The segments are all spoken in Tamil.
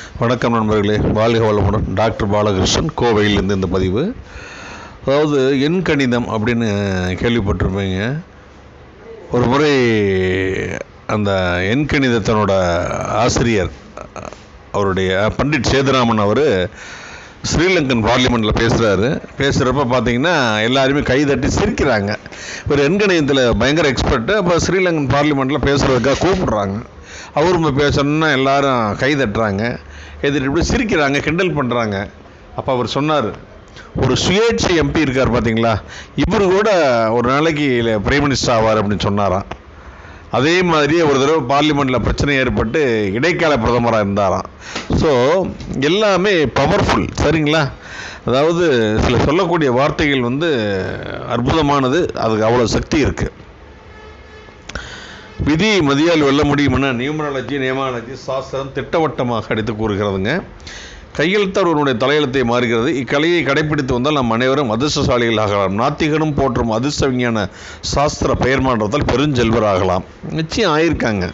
வணக்கம் நண்பர்களே, வாழ்க வளமுடன். டாக்டர் பாலகிருஷ்ணன், கோவையிலிருந்து இந்த பதிவு. அதாவது எண் கணிதம் அப்படின்னு கேள்விப்பட்டிருப்பீங்க. ஒரு முறை அந்த எண் கணிதத்தினோட ஆசிரியர், அவருடைய பண்டிட் சேதுராமன் அவர் ஸ்ரீலங்கன் பார்லிமெண்ட்டில் பேசுகிறப்ப பார்த்தீங்கன்னா எல்லாருமே கைதட்டி சிரிக்கிறாங்க. ஒரு எண்கணிதத்தில் பயங்கர எக்ஸ்பர்ட்டு. அப்போ ஸ்ரீலங்கன் பார்லிமெண்ட்டில் பேசுகிறதுக்காக கூப்பிடுறாங்க. அவரும் பேசணுன்னா எல்லாரும் கைதட்டுறாங்க, இப்படி சிரிக்கிறாங்க, கிண்டல் பண்ணுறாங்க. அப்போ அவர் சொன்னார், ஒரு சுயேட்சை எம்பி இருக்கார் பார்த்தீங்களா, இவர் கூட ஒரு நாளைக்கு பிரைம் மினிஸ்டர் ஆவார் அப்படின்னு சொன்னாராம். அதே மாதிரியே ஒரு தடவை பார்லிமெண்ட்டில் பிரச்சனை ஏற்பட்டு இடைக்கால பிரதமராக இருந்தாராம். ஸோ எல்லாமே பவர்ஃபுல், சரிங்களா? அதாவது சில சொல்லக்கூடிய வார்த்தைகள் அற்புதமானது, அதுக்கு அவ்வளோ சக்தி இருக்குது. விதி மதியால் வெல்ல முடியும்னா நியூமராலஜி, நேமாலஜி சாஸ்திரம் திட்டவட்டமாக அடித்து கூறுகிறதுங்க. கையெழுத்தார் ஒருவனுடைய தலையெழுத்தை மாறுகிறது. இக்கலையை கடைபிடித்து வந்தால் நாம் அனைவரும் அதிர்ஷ்டசாலிகள் ஆகலாம். நாத்திகனும் போற்றும் அதிர்ஷ்ட விஞ்ஞான சாஸ்திர பெயர் மாற்றத்தால் பெருஞ்செல்வர் ஆகலாம். நிச்சயம் ஆயிருக்காங்க.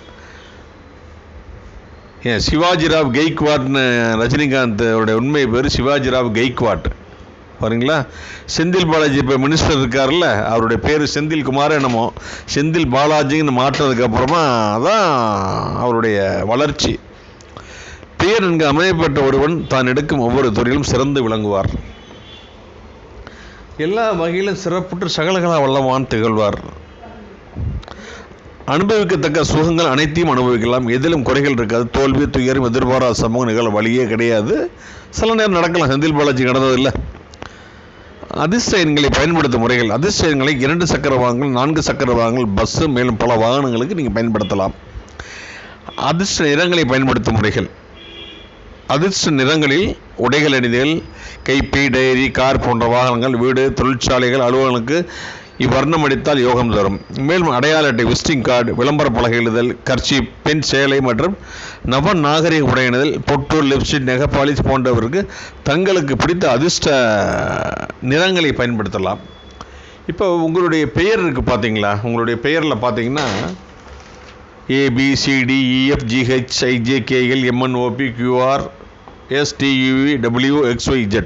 ஏன் சிவாஜிராவ் கெய்க்வாட்னு ரஜினிகாந்த் அவருடைய உண்மை பேர் சிவாஜிராவ் கெய்க்வாட், பாருங்களா? செந்தில் பாலாஜி இப்போ மினிஸ்டர் இருக்கார்ல, அவருடைய பேர் செந்தில் குமார் என்னமோ, செந்தில் பாலாஜின்னு மாற்றினதுக்கப்புறமா தான் அவருடைய வளர்ச்சி. பெயர் நன்கு அமையப்பட்ட ஒருவன் தான் எடுக்கும் ஒவ்வொரு துறையிலும் சிறந்து விளங்குவார். எல்லா வகையிலும் சிறப்புற்று சகலகலா வல்லவான் திகழ்வார். அனுபவிக்கத்தக்க சுகங்கள் அனைத்தையும் அனுபவிக்கலாம். எதிலும் குறைகள் இருக்காது. தோல்வி துயரம் எதிர்பாராத சமூக நிகழ வழியே கிடையாது. சில நேரம் நடக்கலாம். செந்தில் பாலாஜி நடந்ததில்லை. அதிர்ஷ்ட எண்களை பயன்படுத்தும் முறைகள். அதிர்ஷ்ட எண்களை 2 சக்கர வாகனங்கள், 4 சக்கர வாகனங்கள், பஸ்ஸு, மேலும் பல வாகனங்களுக்கு நீங்கள் பயன்படுத்தலாம். அதிர்ஷ்ட நிறங்களை பயன்படுத்தும் முறைகள். அதிர்ஷ்ட நிறங்களில் உடைகள் அணிதல், கைப்பை, டைரி, கார் போன்ற வாகனங்கள், வீடு, தொழிற்சாலைகள், அலுவலங்களுக்கு இவ்வர்ணம் அடித்தால் யோகம் தரும். மேலும் அடையாள அட்டை, விசிட்டிங் கார்டு, விளம்பர பலகை எழுதல், கர்ச்சி, பெண் சேலை மற்றும் நவ நாகரிக உடையினதல், பொட்டு, லிப்ஸ்டிக், நெகப்பாலிஸ் போன்றவருக்கு தங்களுக்கு பிடித்த அதிர்ஷ்ட நிறங்களை பயன்படுத்தலாம். இப்போ உங்களுடைய பெயர் இருக்குது பார்த்தீங்களா? உங்களுடைய பெயரில் பார்த்தீங்கன்னா ABCDEFGHIJKL MNOP QR STUV WXYZ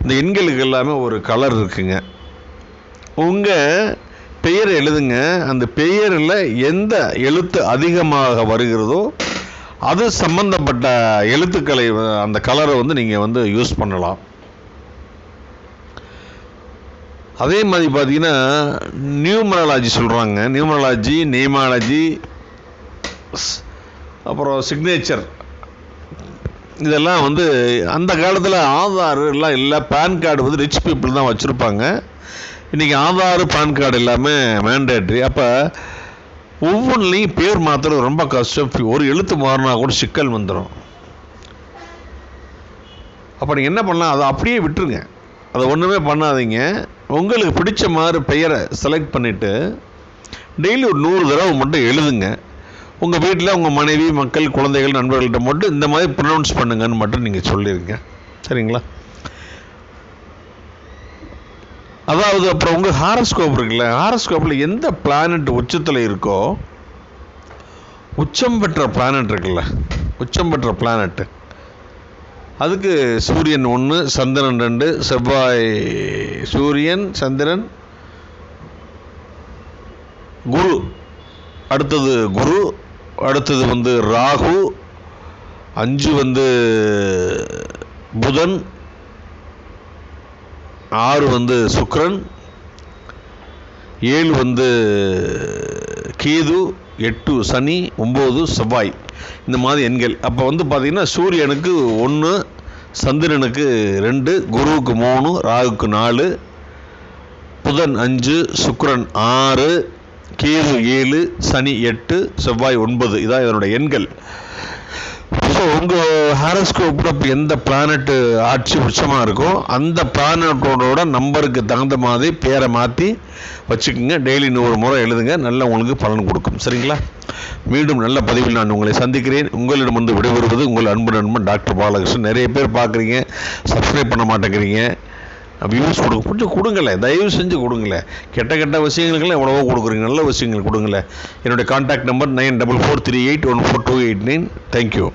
இந்த எண்களுக்கு எல்லாமே ஒரு கலர் இருக்குங்க. உங்கள் பெயர் எழுதுங்க. அந்த பெயரில் எந்த எழுத்து அதிகமாக வருகிறதோ அது சம்பந்தப்பட்ட எழுத்துக்களை, அந்த கலரை நீங்கள் யூஸ் பண்ணலாம். அதே மாதிரி பார்த்தீங்கன்னா நியூமராலஜி சொல்கிறாங்க. நியூமராலஜி, நேமாலஜி, அப்புறம் சிக்னேச்சர், இதெல்லாம் அந்த காலத்தில் ஆதார் எல்லாம் இல்லை. பேன் கார்டு ரிச் பீப்புள் தான் வச்சுருப்பாங்க. இன்றைக்கி ஆதார், பேன் கார்டு எல்லாமே மேண்டேட்ரி. அப்போ ஒவ்வொன்றிலையும் பேர் மாற்றுறது ரொம்ப கஷ்டம். ஒரு எழுத்து மாறினா கூட சிக்கல் வந்துடும். அப்போ நீங்கள் என்ன பண்ணலாம், அதை அப்படியே விட்டுருங்க. அதை ஒன்றுமே பண்ணாதீங்க. உங்களுக்கு பிடிச்ச மாதிரி பெயரை செலக்ட் பண்ணிவிட்டு டெய்லி ஒரு 100 தடவை மட்டும் எழுதுங்க. உங்கள் வீட்டில் உங்கள் மனைவி, மக்கள், குழந்தைகள், நண்பர்கள்ட்ட மட்டும் இந்த மாதிரி ப்ரொனவுன்ஸ் பண்ணுங்கன்னு மட்டும் நீங்கள் சொல்லிடுங்க, சரிங்களா? அதாவது அப்புறம் உங்கள் ஹாரோஸ்கோப் இருக்குல்ல, ஹாரோஸ்கோப்பில் எந்த பிளானட் உச்சத்தில் இருக்கோ, உச்சம் பெற்ற பிளானட் இருக்குல்ல, உச்சம் பெற்ற பிளானட்டு, அதுக்கு சூரியன் 1, சந்திரன் 2, செவ்வாய், சூரியன், சந்திரன், குரு, அடுத்தது குரு, அடுத்தது ராகு, 5 புதன், 6 சுக்கிரன், 7 கேது, 8 சனி, 9 செவ்வாய். இந்த மாதிரி எண்கள். அப்போ பார்த்தீங்கன்னா சூரியனுக்கு 1, சந்திரனுக்கு 2, குருவுக்கு 3, ராகுக்கு 4, புதன் 5, சுக்கிரன் 6, கேது 7, சனி 8, செவ்வாய் 9. இதான் இதனுடைய எண்கள். ஸோ உங்கள் ஹாரோஸ்கோப்பில் எந்த பிளானட்டு ஆட்சி உச்சமாக இருக்கோ அந்த பிளானட்டோட நம்பருக்கு தகுந்த மாதிரி பேரை மாற்றி வச்சுக்கோங்க. டெய்லி 100 முறை எழுதுங்க. நல்லா உங்களுக்கு பலன் கொடுக்கும், சரிங்களா? மீண்டும் நல்ல பதிவில் நான் உங்களை சந்திக்கிறேன். உங்களிடம் விடைபெறுவது உங்கள் அன்பு நண்பன் டாக்டர் பாலகிருஷ்ணன். நிறைய பேர் பார்க்குறீங்க, சப்ஸ்கிரைப் பண்ண மாட்டேங்கிறீங்க. வியூஸ் கொஞ்சம் கொடுங்களேன், தயவு செஞ்சு கொடுங்களேன். கெட்ட விஷயங்களுக்கெல்லாம் எவ்வளவோ கொடுக்குறீங்க, நல்ல விஷயங்கள் கொடுங்களேன். என்னுடைய கான்டாக்ட் நம்பர் 9443814289. தேங்க்யூ.